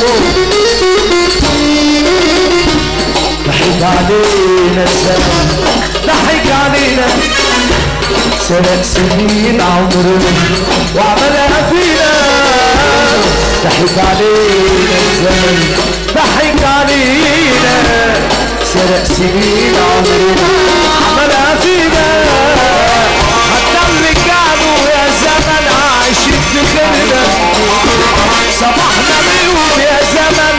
ضحك علينا الزمن، ضحك علينا، سرق سنين عمرنا وعملها فينا. ضحك علينا الزمن، ضحك علينا، سرق سنين عمرنا عملها فينا. حتى اللي كانوا يا زمن عايشين في خيرنا، صباحنا بيهم يا زمن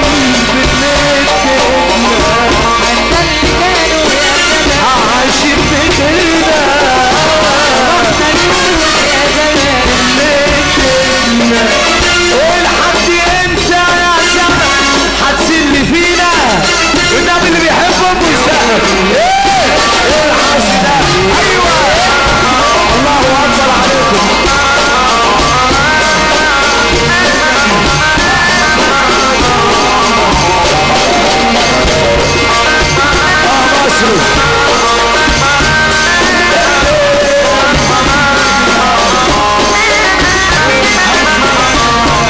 بالليل كنا. حتى اللي كانوا يا زمن عايشين في خيرنا، ولحد امتى يا زمن هتسل فينا؟ والنبي اللي بيحبك ويسقف ايه الحظ ده؟ ايوه الله اكبر عليكم. مصر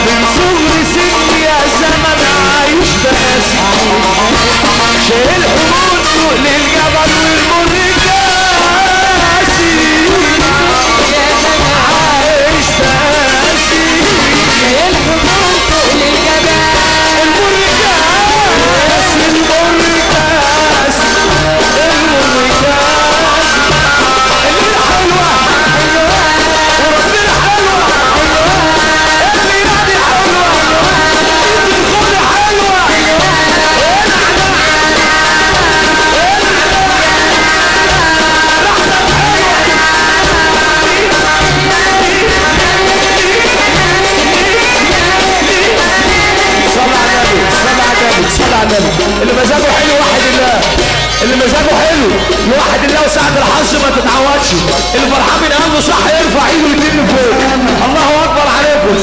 من صغر سني يا زمن عايش بقاسي، شايل حمول فوق للجبل والمر كاسي. عايش بقاسي، شايل حمول فوق للجبل المر كاسي، المر كاسي، المر كاسي. الليلة حلوة وربنا حلوة، الليلة دي حلوة، الدخول حلوة. صلى على النبي. اللي مزاجه حلو واحد الله، اللي مزاجه حلو يوحد الله، وساعة الحظ ما تتعودش. اللي فرحان من قلبه صح يرفع ايده الاتنين فوق. الله اكبر عليكم.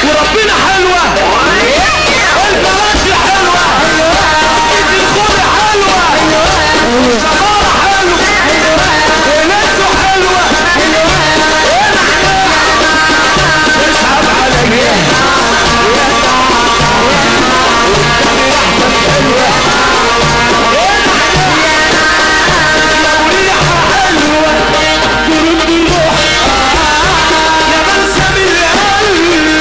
وربنا حلوة، البلد حلوة، الدخول حلوة، السمارة حلوة، ولادته حلوة. اسحب عليا حلوة، ترد الروح يا بلسم القلب.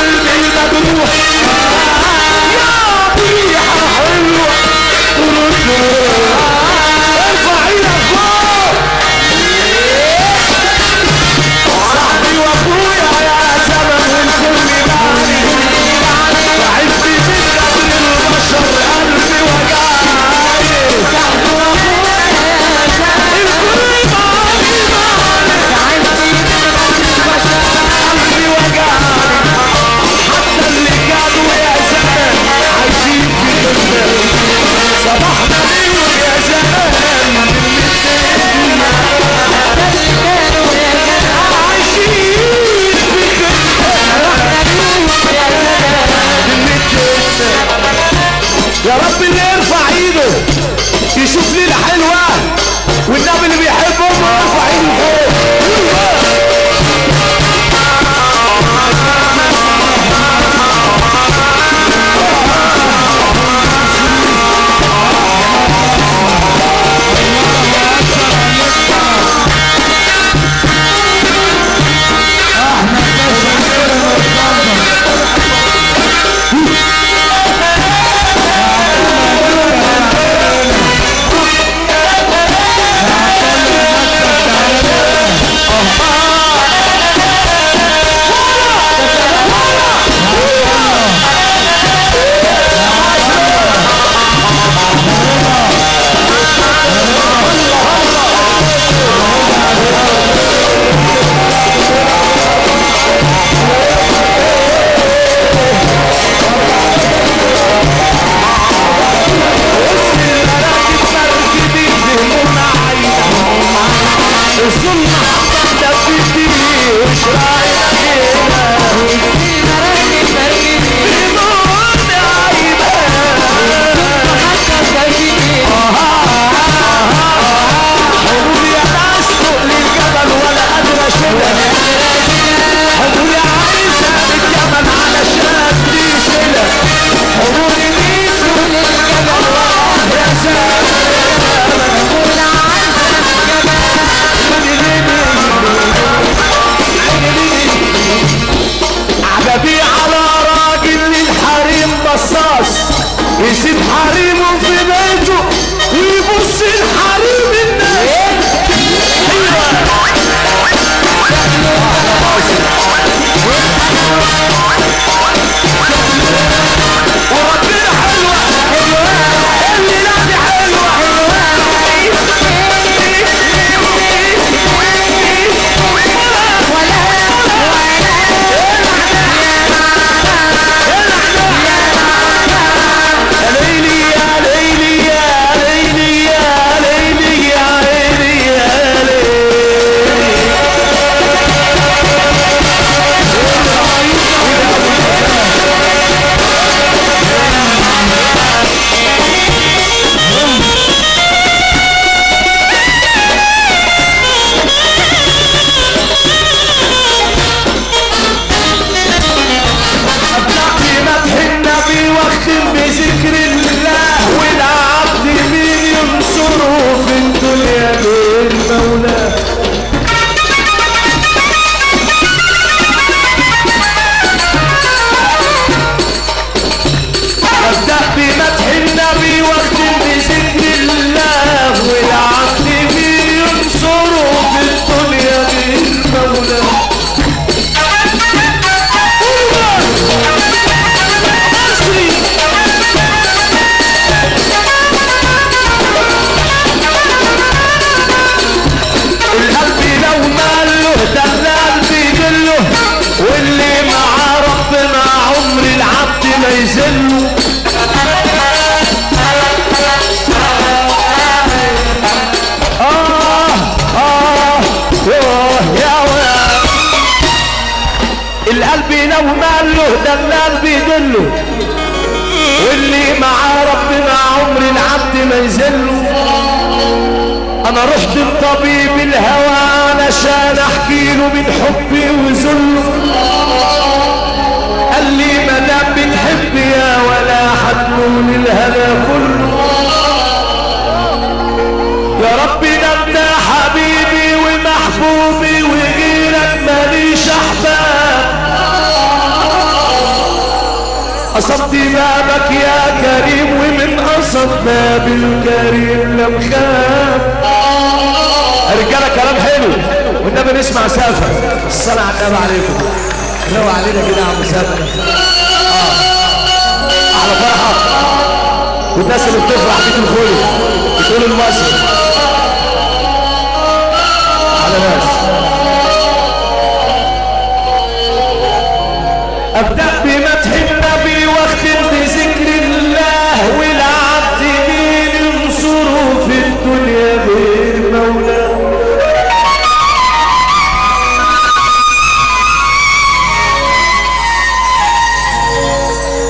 يذله. القلب لو ماله ده القلب يدله، واللي معاه ربنا عمر العبد ما يذله. انا رحت لطبيب الهوى علشان احكي له من حبي وذله، قال لي ما دام بتحب يا ولا حتكون الهنا كله. يا رب ده انت حبيبي ومحبوبي وغيرك ماليش احباب، قصدت بابك يا كريم ومن قصد باب الكريم لم خاب. رجاله كلام حلو والنبي نسمع سافر. الصلاة على النبي عليكم. لو علينا كده يا عم سافر. على فرحة والناس اللي بتفرح دي تدخل بتقول المصري على ناس. ابدأ بمدح النبي واختم بذكر الله، والعبد مين ينصره في الدنيا غير مولاه.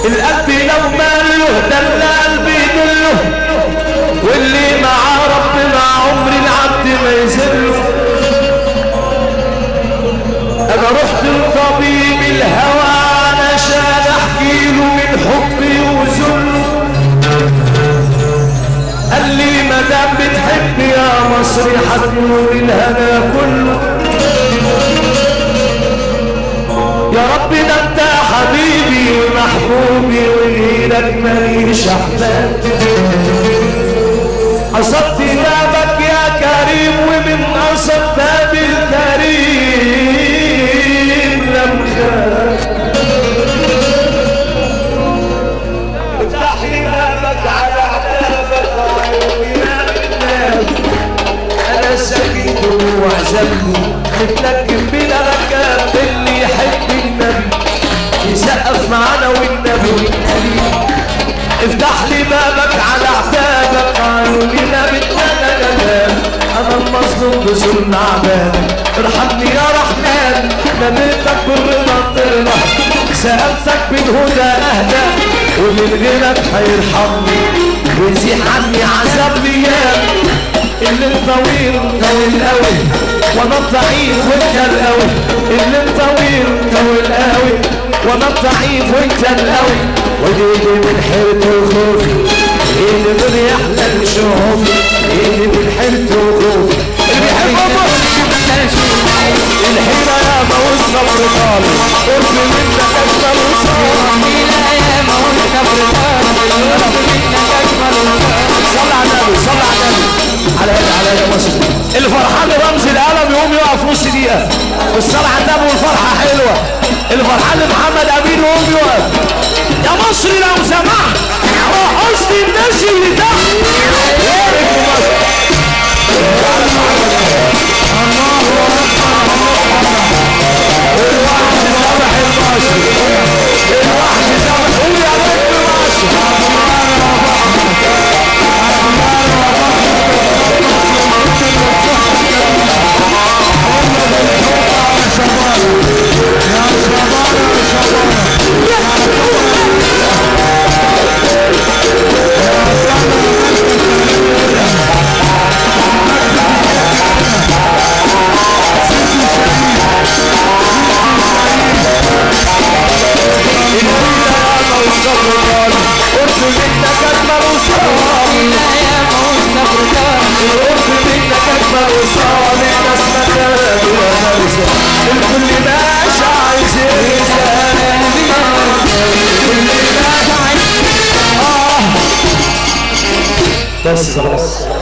القلب لو ماله ده القلب يدله، واللي معاه ربنا عمر العبد ما يذله. انا رحت لطبيب الهوى علشان احكي له من حبي وذله، قال لي ما دام بتحب يا مصري حتكون الهنا كله. يا رب ده انت حبيبي ومحبوبي وغيرك ماليش احباب، قصدت بابك يا كريم ومن قصد باب الكريم لم خاب. افتح لي بابك على عتابك وعيوننا بالنار، انا ساكت وعزمني متلكم بلا ركاب. اللي يحب النبي يسقف معانا والنبي. افتح لي بابك على عتابك عيوننا بالنار، انا المظلوم بظلم عبادك. ارحمني يا رحمن ناديتك بالرضا ترضى، سألتك بالهدى اهدى ومن غيرك هيرحمني ويزيح عني عذاب الايام. اللي طويل طويل قوي وانا الضعيف وانت القوي، اللي طويل طويل قوي وانا الضعيف وانت القوي. وايدي من حيرتي وخوفي، ايدي من يحلى شوفي، ايدي من حيرتي وخوفي. اللي بيحب امك الحيرة يا ما والصبر طالب، قرب منك اجمل وصال. الحيرة يا ما والصبر طالب، قرب منك اجمل وصال. صل على النبي صل على النبي. على يا مصر. اللي فرحان رمز القلم يقوم يقف نص دقيقة والصلاة على النبي والفرحة حلوة. اللي فرحان محمد أمين يقوم يقف. يا مصر لو سمحت حسن الناس اللي تحت يارك مصر. الوحش سمح المصري، الوحش سمح. قول يا رب مصر. بس خلاص.